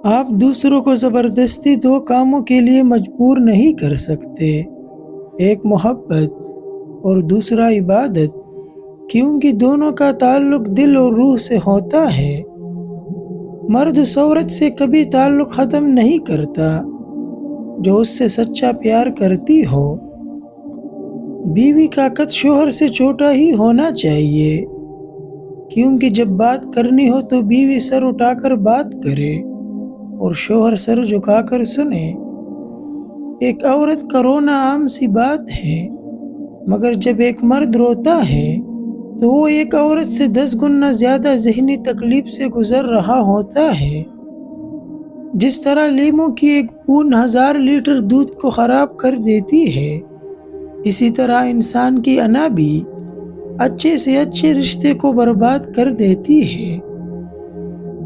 آپ دوسروں کو زبردستی دو کاموں کے لیے مجبور نہیں کر سکتے، ایک محبت اور دوسرا عبادت، کیونکہ دونوں کا تعلق دل اور روح سے ہوتا ہے۔ مرد اس عورت سے کبھی تعلق ختم نہیں کرتا جو اس سے سچا پیار کرتی ہو۔ بیوی کا قد شوہر سے چھوٹا ہی ہونا چاہیے، کیونکہ جب بات کرنی ہو تو بیوی سر اٹھا کر بات کرے اور شوہر سر جھکا کر سنے۔ ایک عورت کا رونا عام سی بات ہے، مگر جب ایک مرد روتا ہے تو وہ ایک عورت سے 10 گنا زیادہ ذہنی تکلیف سے گزر رہا ہوتا ہے۔ جس طرح لیموں کی ایک بوند 1000 لیٹر دودھ کو خراب کر دیتی ہے، اسی طرح انسان کی انا بھی اچھے سے اچھے رشتے کو برباد کر دیتی ہے۔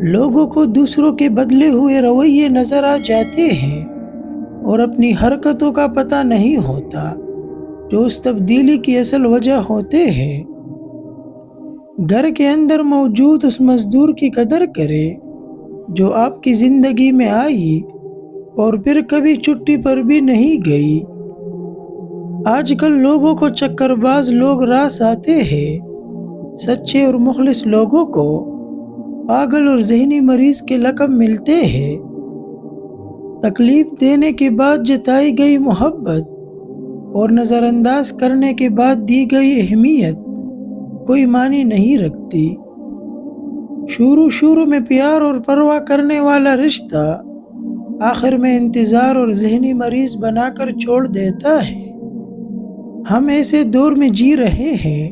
لوگوں کو دوسروں کے بدلے ہوئے رویے نظر آ جاتے ہیں اور اپنی حرکتوں کا پتہ نہیں ہوتا جو اس تبدیلی کی اصل وجہ ہوتے ہیں۔ گھر کے اندر موجود اس مزدور کی قدر کرے جو آپ کی زندگی میں آئی اور پھر کبھی چھٹی پر بھی نہیں گئی۔ آج کل لوگوں کو چکر باز لوگ راس آتے ہیں، سچے اور مخلص لوگوں کو پاگل اور ذہنی مریض کے لقب ملتے ہیں۔ تکلیف دینے کے بعد جتائی گئی محبت اور نظر انداز کرنے کے بعد دی گئی اہمیت کوئی معنی نہیں رکھتی۔ شروع میں پیار اور پرواہ کرنے والا رشتہ آخر میں انتظار اور ذہنی مریض بنا کر چھوڑ دیتا ہے۔ ہم ایسے دور میں جی رہے ہیں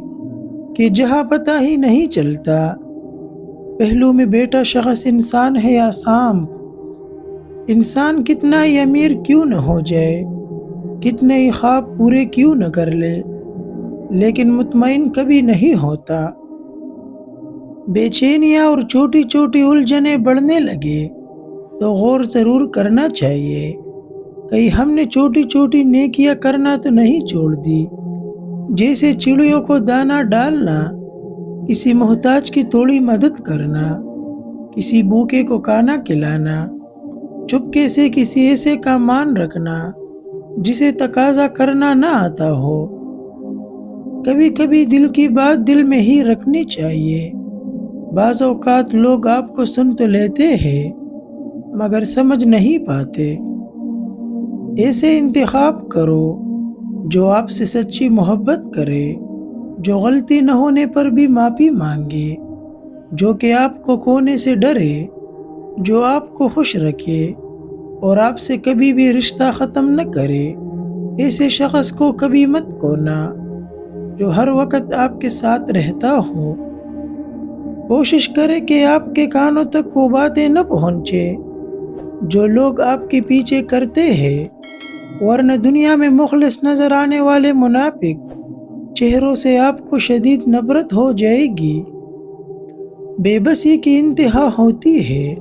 کہ جہاں پتہ ہی نہیں چلتا پہلو میں بیٹا شخص انسان ہے یا سانپ۔ انسان کتنا ہی امیر کیوں نہ ہو جائے، کتنے ہی خواب پورے کیوں نہ کر لے، لیکن مطمئن کبھی نہیں ہوتا۔ بے چینیاں اور چھوٹی چھوٹی الجھنیں بڑھنے لگے تو غور ضرور کرنا چاہیے، کہیں ہم نے چھوٹی چھوٹی نیکیاں کرنا تو نہیں چھوڑ دی، جیسے چڑیوں کو دانہ ڈالنا، کسی محتاج کی تھوڑی مدد کرنا، کسی بھوکے کو کھانا کھلانا، چپکے سے کسی ایسے کا مان رکھنا جسے تقاضا کرنا نہ آتا ہو۔ کبھی کبھی دل کی بات دل میں ہی رکھنی چاہیے۔ بعض اوقات لوگ آپ کو سن تو لیتے ہیں مگر سمجھ نہیں پاتے۔ ایسے انتخاب کرو جو آپ سے سچی محبت کرے، جو غلطی نہ ہونے پر بھی معافی مانگے، جو کہ آپ کو کھونے سے ڈرے، جو آپ کو خوش رکھے اور آپ سے کبھی بھی رشتہ ختم نہ کرے۔ ایسے شخص کو کبھی مت کھونا جو ہر وقت آپ کے ساتھ رہتا ہو۔ کوشش کرے کہ آپ کے کانوں تک وہ باتیں نہ پہنچے جو لوگ آپ کے پیچھے کرتے ہیں، ورنہ دنیا میں مخلص نظر آنے والے منافق چہروں سے آپ کو شدید نفرت ہو جائے گی۔ بے بسی کی انتہا ہوتی ہے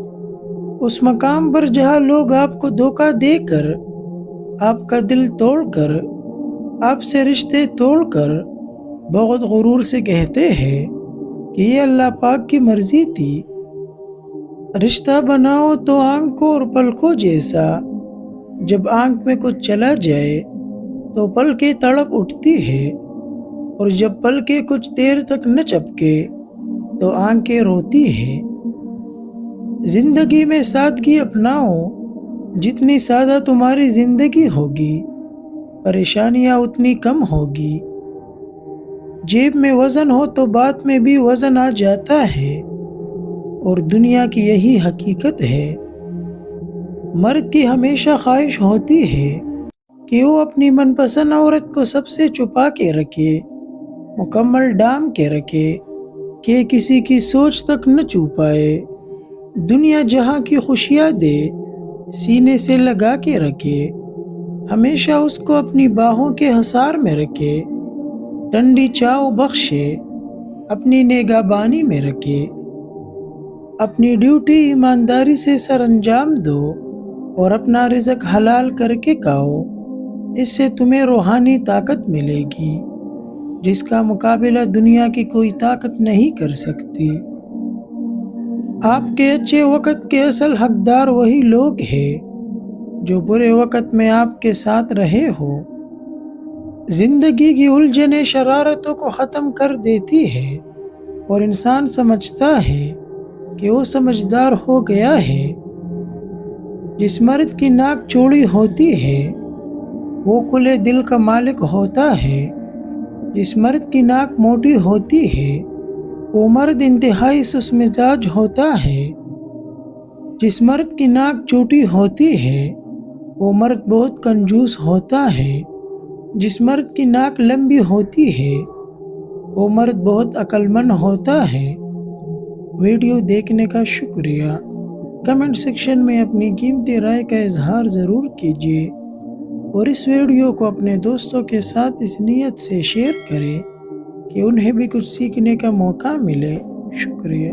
اس مقام پر جہاں لوگ آپ کو دھوکہ دے کر، آپ کا دل توڑ کر، آپ سے رشتے توڑ کر بہت غرور سے کہتے ہیں کہ یہ اللہ پاک کی مرضی تھی۔ رشتہ بناؤ تو آنکھوں اور پلکوں جیسا، جب آنکھ میں کچھ چلا جائے تو پلکیں تڑپ اٹھتی ہے، اور جب پلکیں کچھ دیر تک نہ چپکے تو آنکھیں روتی ہیں۔ زندگی میں سادگی اپناؤ، جتنی سادہ تمہاری زندگی ہوگی پریشانیاں اتنی کم ہوگی۔ جیب میں وزن ہو تو بات میں بھی وزن آ جاتا ہے، اور دنیا کی یہی حقیقت ہے۔ مرد کی ہمیشہ خواہش ہوتی ہے کہ وہ اپنی من پسند عورت کو سب سے چھپا کے رکھے، مکمل ڈام کے رکھے کہ کسی کی سوچ تک نہ چھو پائے۔ دنیا جہاں کی خوشیاں دے سینے سے لگا کے رکھے، ہمیشہ اس کو اپنی باہوں کے حصار میں رکھے، ٹھنڈی چھاؤ بخشے، اپنی نگہبانی میں رکھے۔ اپنی ڈیوٹی ایمانداری سے سر انجام دو اور اپنا رزق حلال کر کے کھاؤ، اس سے تمہیں روحانی طاقت ملے گی جس کا مقابلہ دنیا کی کوئی طاقت نہیں کر سکتی۔ آپ کے اچھے وقت کے اصل حقدار وہی لوگ ہیں جو برے وقت میں آپ کے ساتھ رہے ہو۔ زندگی کی الجھنیں شرارتوں کو ختم کر دیتی ہے اور انسان سمجھتا ہے کہ وہ سمجھدار ہو گیا ہے۔ جس مرد کی ناک چوڑی ہوتی ہے وہ کھلے دل کا مالک ہوتا ہے۔ جس مرد کی ناک موٹی ہوتی ہے وہ مرد انتہائی سست مزاج ہوتا ہے۔ جس مرد کی ناک چھوٹی ہوتی ہے وہ مرد بہت کنجوس ہوتا ہے۔ جس مرد کی ناک لمبی ہوتی ہے وہ مرد بہت عقل مند ہوتا ہے۔ ویڈیو دیکھنے کا شکریہ۔ کمنٹ سیکشن میں اپنی قیمتی رائے کا اظہار ضرور کیجیے اور اس ویڈیو کو اپنے دوستوں کے ساتھ اس نیت سے شیئر کریں کہ انہیں بھی کچھ سیکھنے کا موقع ملے۔ شکریہ۔